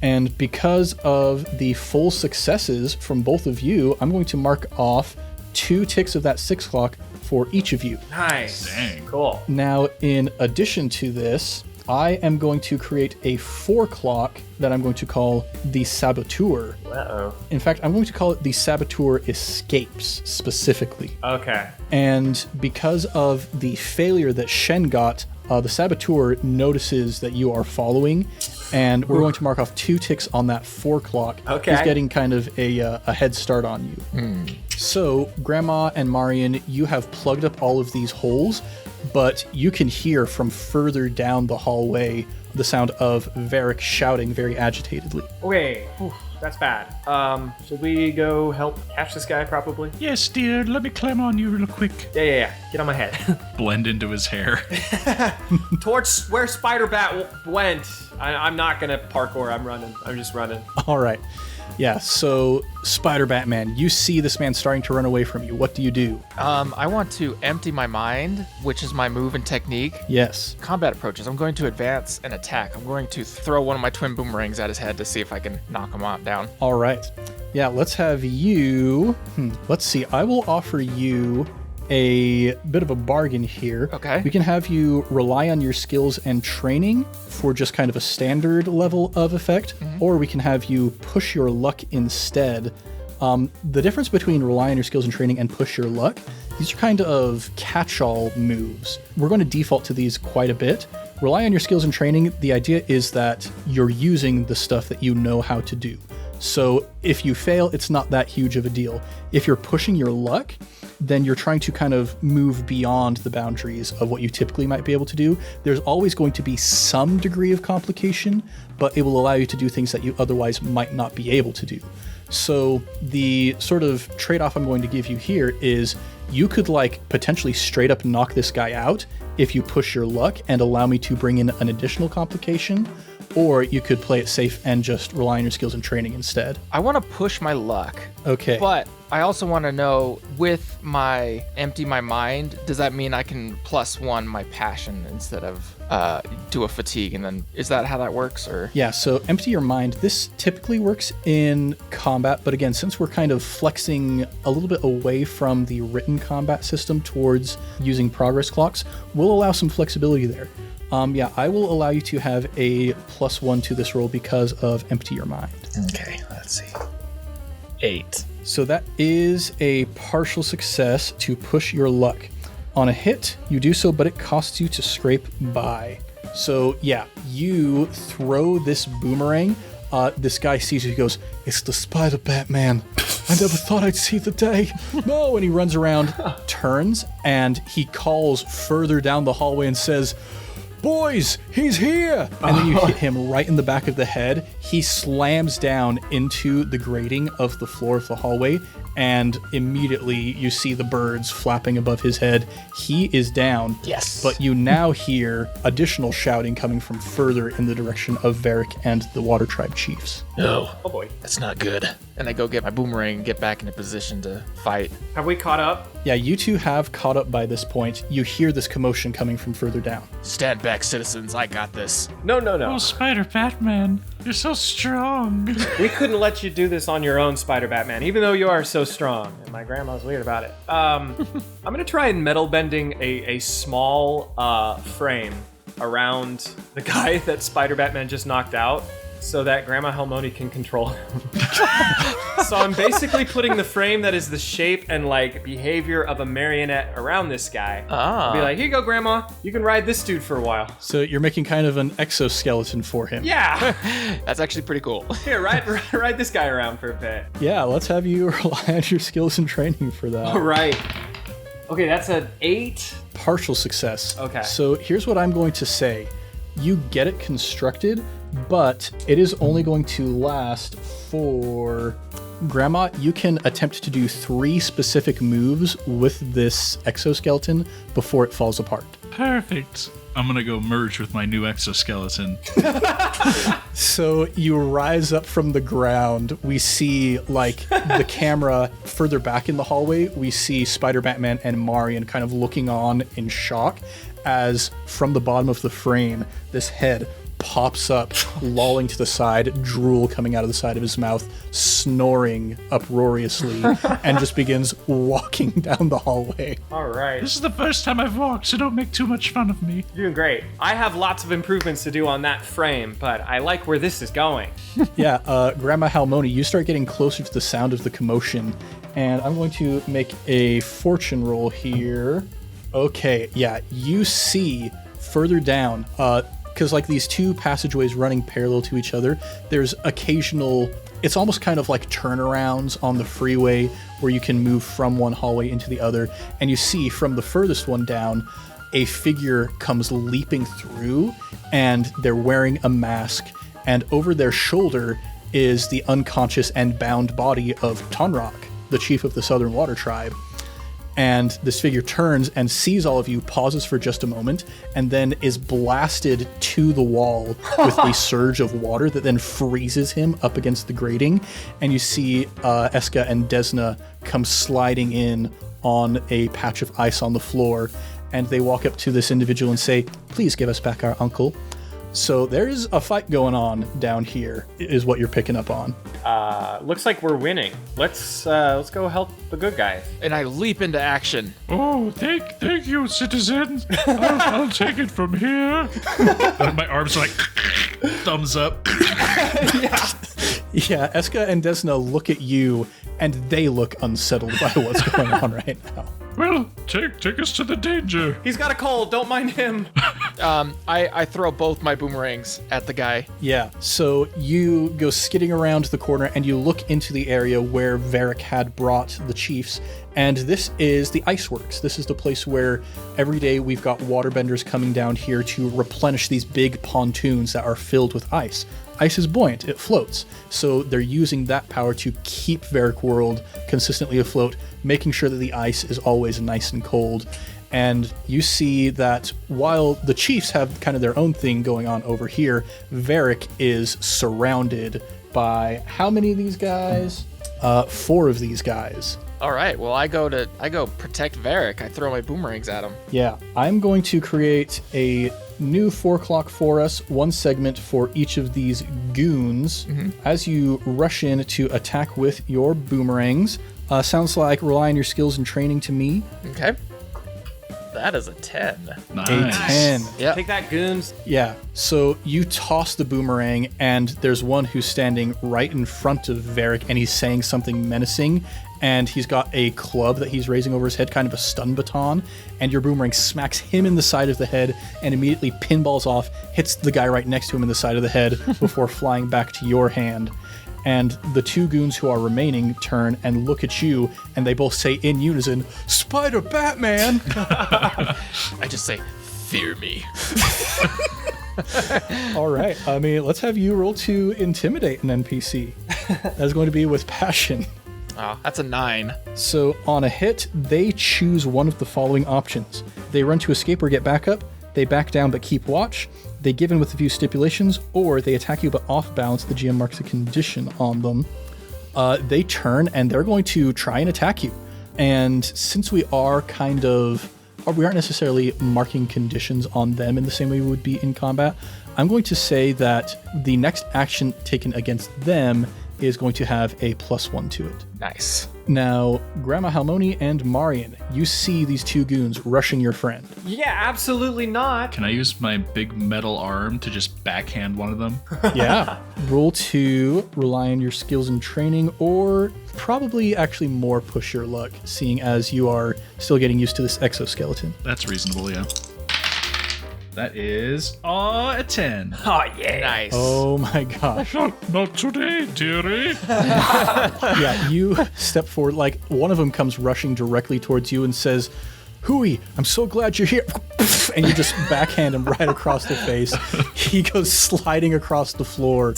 And because of the full successes from both of you, I'm going to mark off 2 ticks of that 6 o'clock for each of you. Nice. Dang. Cool. Now, in addition to this, I am going to create a 4 clock that I'm going to call the Saboteur. Uh-oh. In fact, I'm going to call it the Saboteur Escapes specifically. Okay. And because of the failure that Chen got, the Saboteur notices that you are following, and we're going to mark off 2 ticks on that 4 clock. Okay. He's getting kind of a head start on you. So, Grandma and Marion, you have plugged up all of these holes, but you can hear from further down the hallway the sound of Varrick shouting very agitatedly. Okay. Whew, that's bad. Should we go help catch this guy, probably? Yes, dear, let me climb on you real quick. Yeah. Get on my head. Blend into his hair. Towards where Spider-Bat went. I'm not gonna parkour. I'm running. I'm just running. All right. Yeah, so Spider Batman, you see this man starting to run away from you. What do you do? I want to empty my mind, which is my move and technique. Yes. Combat approaches. I'm going to advance and attack. I'm going to throw one of my twin boomerangs at his head to see if I can knock him down. All right. Yeah, let's have you... Let's see. I will offer you a bit of a bargain here. Okay. We can have you rely on your skills and training for just kind of a standard level of effect, or we can have you push your luck instead. The difference between rely on your skills and training and push your luck, these are kind of catch-all moves. We're going to default to these quite a bit. Rely on your skills and training, the idea is that you're using the stuff that you know how to do. So if you fail, it's not that huge of a deal. If you're pushing your luck, then you're trying to kind of move beyond the boundaries of what you typically might be able to do. There's always going to be some degree of complication, but it will allow you to do things that you otherwise might not be able to do. So the sort of trade-off I'm going to give you here is you could potentially straight up knock this guy out if you push your luck and allow me to bring in an additional complication, or you could play it safe and just rely on your skills and training instead. I want to push my luck. Okay. But I also want to know, with my empty my mind, does that mean I can +1 my passion instead of do a fatigue? And then is that how that works? Or Yeah, so empty your mind. This typically works in combat, but again, since we're kind of flexing a little bit away from the written combat system towards using progress clocks, we'll allow some flexibility there. Yeah, I will allow you to have a +1 to this roll because of empty your mind. Okay, let's see. 8. So that is a partial success to push your luck. On a hit, you do so, but it costs you to scrape by. So yeah, you throw this boomerang. This guy sees you, he goes, "It's the Spider Batman. I never thought I'd see the day." No, and he runs around, turns, and he calls further down the hallway and says, "Boys, he's here!" And then you hit him right in the back of the head. He slams down into the grating of the floor of the hallway, and immediately you see the birds flapping above his head. He is down. Yes. But you now hear additional shouting coming from further in the direction of Varrick and the Water Tribe chiefs. No. Oh boy. That's not good. And I go get my boomerang and get back in a position to fight. Have we caught up? Yeah, you two have caught up by this point. You hear this commotion coming from further down. Stand back, citizens. I got this. No. Oh, Spider Batman, you're so strong. We couldn't let you do this on your own, Spider Batman, even though you are so strong. And my grandma's weird about it. I'm gonna try and metal bending a small frame around the guy that Spider Batman just knocked out, so that Grandma Halmeoni can control him. So I'm basically putting the frame that is the shape and behavior of a marionette around this guy. Be like, "Here you go, Grandma. You can ride this dude for a while." So you're making kind of an exoskeleton for him. Yeah. That's actually pretty cool. Here, ride this guy around for a bit. Yeah, let's have you rely on your skills and training for that. All right. Okay, that's an 8. Partial success. Okay. So here's what I'm going to say. You get it constructed, but it is only going to last for... Grandma, you can attempt to do 3 specific moves with this exoskeleton before it falls apart. Perfect. I'm gonna go merge with my new exoskeleton. So you rise up from the ground. We see the camera further back in the hallway. We see Spider Batman and Marion kind of looking on in shock as from the bottom of the frame, this head pops up, lolling to the side, drool coming out of the side of his mouth, snoring uproariously, and just begins walking down the hallway. All right. This is the first time I've walked, so don't make too much fun of me. You're doing great. I have lots of improvements to do on that frame, but I like where this is going. Yeah, Grandma Halmeoni, you start getting closer to the sound of the commotion, and I'm going to make a fortune roll here. Okay, yeah, you see further down, because these 2 passageways running parallel to each other, there's occasional, it's almost kind of like turnarounds on the freeway where you can move from one hallway into the other, and you see from the furthest one down, a figure comes leaping through, and they're wearing a mask, and over their shoulder is the unconscious and bound body of Tonrock, the chief of the Southern Water Tribe. And this figure turns and sees all of you, pauses for just a moment, and then is blasted to the wall with a surge of water that then freezes him up against the grating. And you see Eska and Desna come sliding in on a patch of ice on the floor. And they walk up to this individual and say, "Please give us back our uncle." So there's a fight going on down here, is what you're picking up on. Looks like we're winning. Let's go help the good guy. And I leap into action. Oh, thank you, citizens. I'll take it from here. My arms are like thumbs up. Yeah, Eska and Desna look at you, and they look unsettled by what's going on right now. Well, take us to the danger. He's got a cold. Don't mind him. I throw both my boomerangs at the guy. Yeah, so you go skidding around the corner, and you look into the area where Varrick had brought the chiefs, and this is the Iceworks. This is the place where every day we've got waterbenders coming down here to replenish these big pontoons that are filled with ice. Ice is buoyant, it floats. So they're using that power to keep Varrick World consistently afloat, making sure that the ice is always nice and cold. And you see that while the chiefs have kind of their own thing going on over here, Varrick is surrounded by how many of these guys? 4 of these guys. All right, well, I go protect Varrick. I throw my boomerangs at him. Yeah, I'm going to create a new 4 o'clock for us, 1 segment for each of these goons. As you rush in to attack with your boomerangs, sounds like rely on your skills and training to me. Okay. That is a 10. Nice. A 10. Yeah. Take that, goons. Yeah, so you toss the boomerang, and there's one who's standing right in front of Varrick, and he's saying something menacing, and he's got a club that he's raising over his head, kind of a stun baton, and your boomerang smacks him in the side of the head and immediately pinballs off, hits the guy right next to him in the side of the head before flying back to your hand. And the 2 goons who are remaining turn and look at you, and they both say in unison, "Spider Batman!" I just say, "Fear me." All right, I mean, let's have you roll to intimidate an NPC. That's going to be with passion. Oh, that's a 9. So on a hit, they choose one of the following options. They run to escape or get back up, they back down but keep watch, they give in with a few stipulations, or they attack you but off balance. The GM marks a condition on them. They turn and they're going to try and attack you. And since we aren't necessarily marking conditions on them in the same way we would be in combat, I'm going to say that the next action taken against them is going to have a +1 to it. Nice. Now, Grandma Halmeoni and Marion, you see these 2 goons rushing your friend. Yeah, absolutely not. Can I use my big metal arm to just backhand one of them? Yeah. Roll to rely on your skills and training, or probably actually more push your luck, seeing as you are still getting used to this exoskeleton. That's reasonable, yeah. That is a 10. Oh, yeah. Nice. Oh my gosh. Not today, dearie. Yeah, you step forward, like one of them comes rushing directly towards you and says, "Hooey, I'm so glad you're here." And you just backhand him right across the face. He goes sliding across the floor,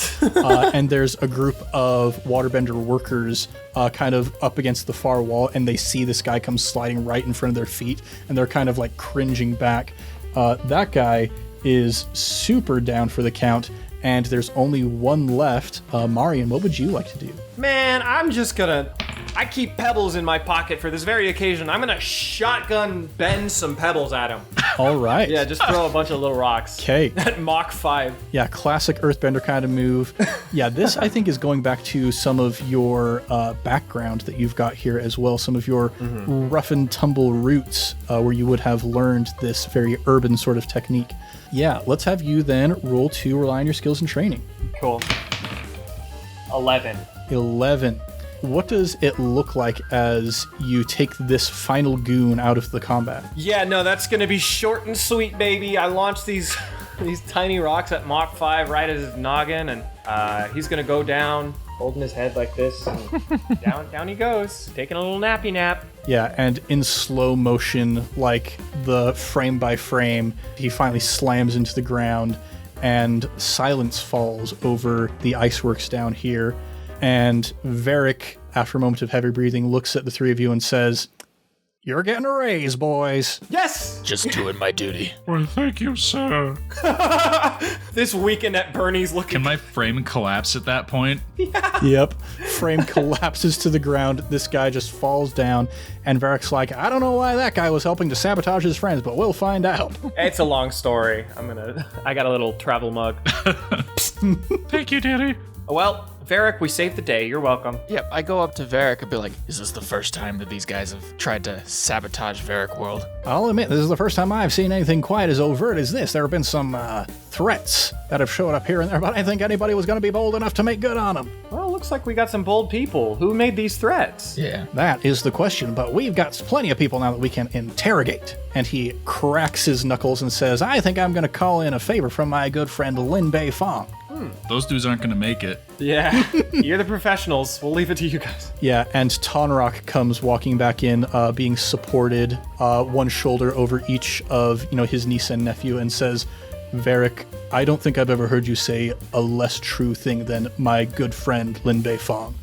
and there's a group of waterbender workers kind of up against the far wall, and they see this guy come sliding right in front of their feet, and they're kind of like cringing back. That guy is super down for the count, and there's only one left. Marion, what would you like to do? Man, I keep pebbles in my pocket for this very occasion. I'm gonna shotgun bend some pebbles at him. All right. Yeah, just throw a bunch of little rocks. Okay. At Mach 5. Yeah, classic Earthbender kind of move. Yeah, this I think is going back to some of your background that you've got here as well, some of your rough and tumble roots where you would have learned this very urban sort of technique. Yeah, let's have you then roll to rely on your skills and training. Cool. 11. 11. What does it look like as you take this final goon out of the combat? Yeah, no, that's gonna be short and sweet, baby. I launched these tiny rocks at Mach 5 right at his noggin, and he's gonna go down, holding his head like this, and down he goes, taking a little nappy nap. Yeah, and in slow motion, like the frame by frame, he finally slams into the ground, and silence falls over the iceworks down here. And Varrick, after a moment of heavy breathing, looks at the 3 of you and says, You're getting a raise, boys. Yes! Just doing my duty. Well, thank you, sir. This weekend at Bernie's looking. Can my frame collapse at that point? Yep. Frame collapses to the ground. This guy just falls down. And Varrick's like, I don't know why that guy was helping to sabotage his friends, but we'll find out. It's a long story. I got a little travel mug. Thank you, dearie. Well, Varrick, we saved the day. You're welcome. Yep, I go up to Varrick and be like, is this the first time that these guys have tried to sabotage Varrick World? I'll admit, this is the first time I've seen anything quite as overt as this. There have been some threats that have showed up here and there, but I didn't think anybody was going to be bold enough to make good on them. Well, looks like we got some bold people. Who made these threats? Yeah. That is the question, but we've got plenty of people now that we can interrogate. And he cracks his knuckles and says, I think I'm going to call in a favor from my good friend Lin Bei Fong. Those dudes aren't going to make it. Yeah, you're the professionals. We'll leave it to you guys. Yeah, and Tonrock comes walking back in, being supported, one shoulder over each of, his niece and nephew, and says, Varrick, I don't think I've ever heard you say a less true thing than my good friend Lin Bei Fong.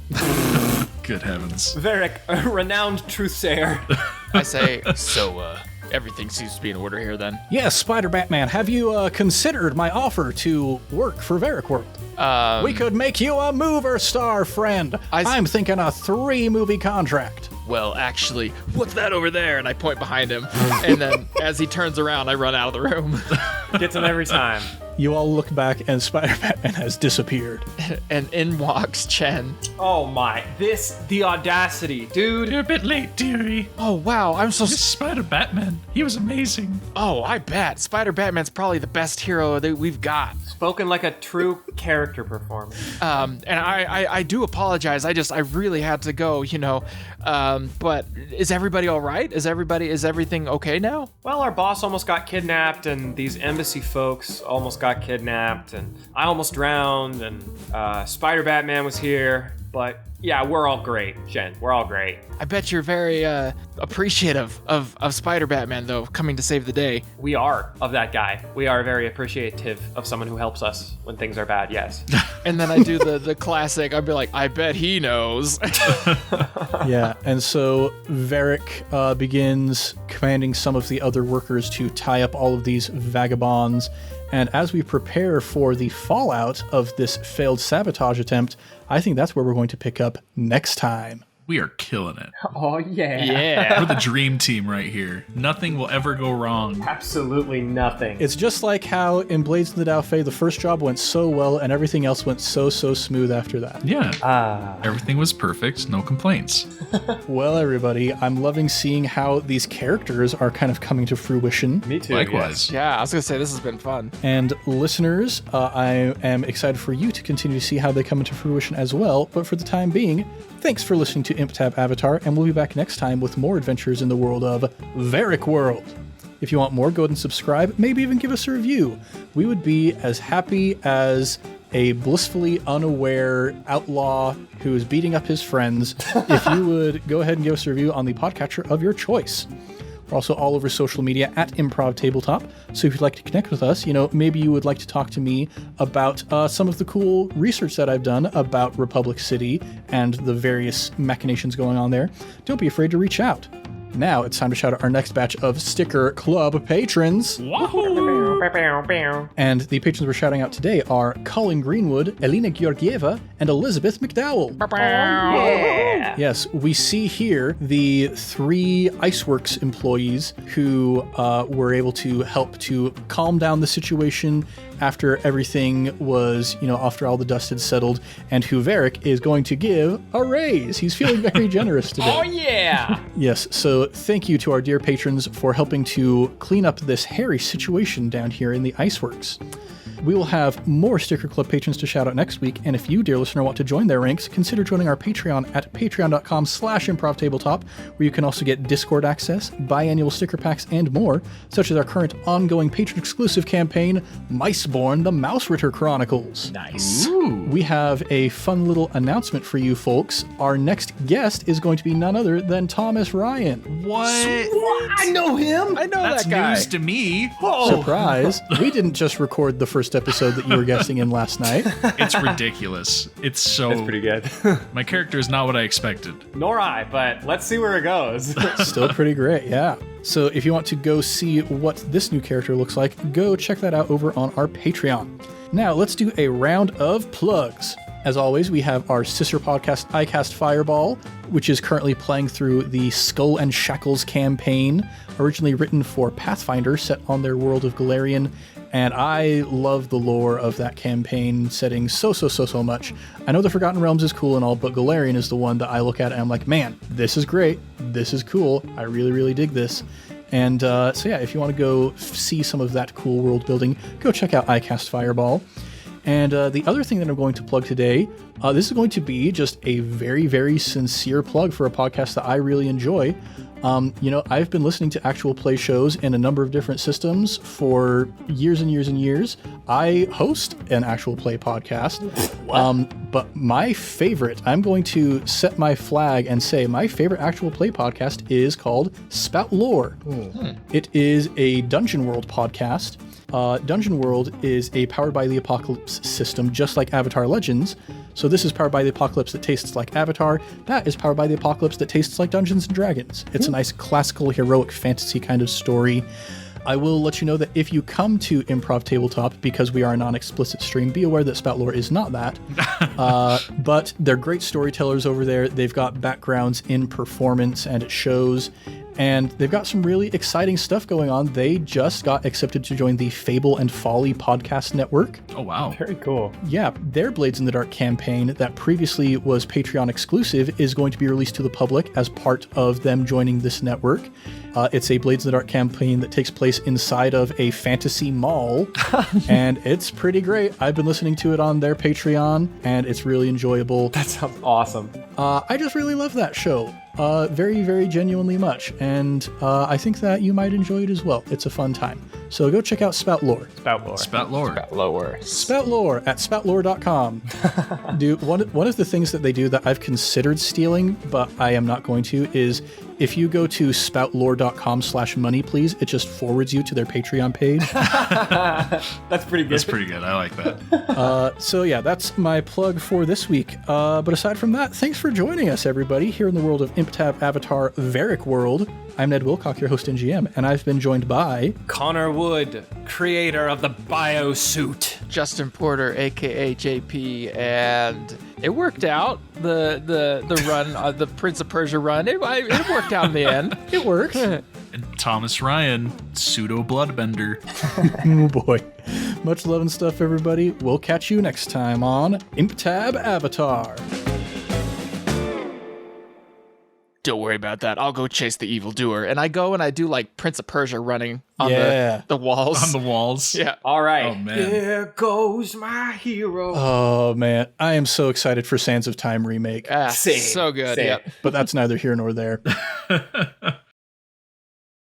Good heavens. Varrick, a renowned truthsayer. I say, so, everything seems to be in order here then. Yes, Spider-Batman, have you considered my offer to work for Varrick World? We could make you a mover star, friend. I'm thinking a 3-movie contract. Well, actually, what's that over there? And I point behind him. And then as he turns around, I run out of the room. Gets him every time. You all look back and Spider-Batman has disappeared. And in walks Chen. Oh my, the audacity, dude. You're a bit late, dearie. Oh, wow, I'm so... This Spider-Batman, he was amazing. Oh, I bet. Spider-Batman's probably the best hero that we've got. Spoken like a true character performer. And I do apologize. I really had to go, but is everybody all right? Is everything okay now? Well, our boss almost got kidnapped, and these embassy folks almost got kidnapped, and I almost drowned, and Spider-Batman was here, but yeah, we're all great, Chen. We're all great. I bet you're very appreciative of Spider-Batman, though, coming to save the day. We are of that guy. We are very appreciative of someone who helps us when things are bad, yes. And then I do the classic, I'd be like, I bet he knows. Yeah, and so Varrick begins commanding some of the other workers to tie up all of these vagabonds. And as we prepare for the fallout of this failed sabotage attempt, I think that's where we're going to pick up next time. We are killing it. Oh, yeah. Yeah. We're the dream team right here. Nothing will ever go wrong. Absolutely nothing. It's just like how in Blades in the Dauphin, the first job went so well and everything else went so smooth after that. Yeah. Everything was perfect. No complaints. Well, everybody, I'm loving seeing how these characters are kind of coming to fruition. Me too. Likewise. Yeah, I was going to say, this has been fun. And listeners, I am excited for you to continue to see how they come into fruition as well. But for the time being, thanks for listening to ImpTab Avatar, and we'll be back next time with more adventures in the world of Varrick World. If you want more, go ahead and subscribe, maybe even give us a review. We would be as happy as a blissfully unaware outlaw who is beating up his friends if you would go ahead and give us a review on the podcatcher of your choice. We're also all over social media at Improv Tabletop. So if you'd like to connect with us, maybe you would like to talk to me about some of the cool research that I've done about Republic City and the various machinations going on there, don't be afraid to reach out. Now it's time to shout out our next batch of Sticker Club patrons. And the patrons we're shouting out today are Colin Greenwood, Elena Georgieva, and Elizabeth McDowell. Yeah. Yes, we see here the 3 Iceworks employees who were able to help to calm down the situation after everything was, after all the dust had settled, and who Varrick is going to give a raise. He's feeling very generous today. Oh, yeah. Yes, so thank you to our dear patrons for helping to clean up this hairy situation down here in the Iceworks. We will have more Sticker Club patrons to shout out next week, and if you, dear listener, want to join their ranks, consider joining our Patreon at patreon.com/improvtabletop, where you can also get Discord access, biannual sticker packs, and more, such as our current ongoing patron-exclusive campaign, Miceborn: The Mouse Ritter Chronicles. Nice. Ooh. We have a fun little announcement for you folks. Our next guest is going to be none other than Thomas Ryan. What? I know him. I know That's that guy. news to me. Surprise! We didn't just record the first first episode that you were guesting in last night. It's ridiculous. It's pretty good. My character is not what I expected. Nor I, but let's see where it goes. Still pretty great, yeah. So if you want to go see what this new character looks like, go check that out over on our Patreon. Now, let's do a round of plugs. As always, we have our sister podcast, iCast Fireball, which is currently playing through the Skull and Shackles campaign, originally written for Pathfinder, set on their world of Golarion. And I love the lore of that campaign setting so much. I know the Forgotten Realms is cool and all, but Golarion is the one that I look at and I'm like, man, this is great. This is cool. I really dig this. And so yeah, if you want to go see some of that cool world building, go check out iCast Fireball. And the other thing that I'm going to plug today, this is going to be just a very sincere plug for a podcast that I really enjoy. I've been listening to actual play shows in a number of different systems for years and years. I host an actual play podcast. But my favorite, I'm going to set my flag and say my favorite actual play podcast is called Spout Lore. It is a Dungeon World podcast. Dungeon World is a Powered by the Apocalypse system, just like Avatar Legends. So this is Powered by the Apocalypse that tastes like Avatar. That is Powered by the Apocalypse that tastes like Dungeons & Dragons. It's a nice classical heroic fantasy kind of story. I will let you know that if you come to Improv Tabletop, because we are a non-explicit stream, be aware that Spout Lore is not that. But they're great storytellers over there. They've got backgrounds in performance and it shows. And they've got some really exciting stuff going on. They just got accepted to join the Fable and Folly podcast network. Oh, wow. Very cool. Yeah, their Blades in the Dark campaign that previously was Patreon exclusive is going to be released to the public as part of them joining this network. It's a Blades in the Dark campaign that takes place inside of a fantasy mall, and it's pretty great. I've been listening to it on their Patreon, and it's really enjoyable. That sounds awesome. I just really love that show. Very genuinely much, and I think that you might enjoy it as well. It's a fun time. So go check out Spout Lore. Spout Lore. Spout Lore. Spout Lore. Spout Lore at spoutlore.com. Dude, one of the things that they do that I've considered stealing, but I am not going to, is if you go to spoutlore.com/money, please, it just forwards you to their Patreon page. That's pretty good. That's pretty good. I like that. So yeah, that's my plug for this week. But aside from that, thanks for joining us, everybody, here in the world of ImpTab Avatar Varrick World. I'm Ned Wilcock, your host and GM, and I've been joined by Connor Wood, creator of the biosuit. Justin Porter, aka JP, and it worked out. The run, the Prince of Persia run, it worked out in the end. It worked. And Thomas Ryan, pseudo bloodbender. Oh boy. Much love and stuff, everybody. We'll catch you next time on ImpTab Avatar. Don't worry about that. I'll go chase the evildoer. And I go and I do like Prince of Persia running on Yeah. the walls. On the walls. Yeah. All right. Oh, man. There goes my hero. Oh man, I am so excited for Sands of Time remake. Ah, Same, so good. same. Yep. But that's neither here nor there.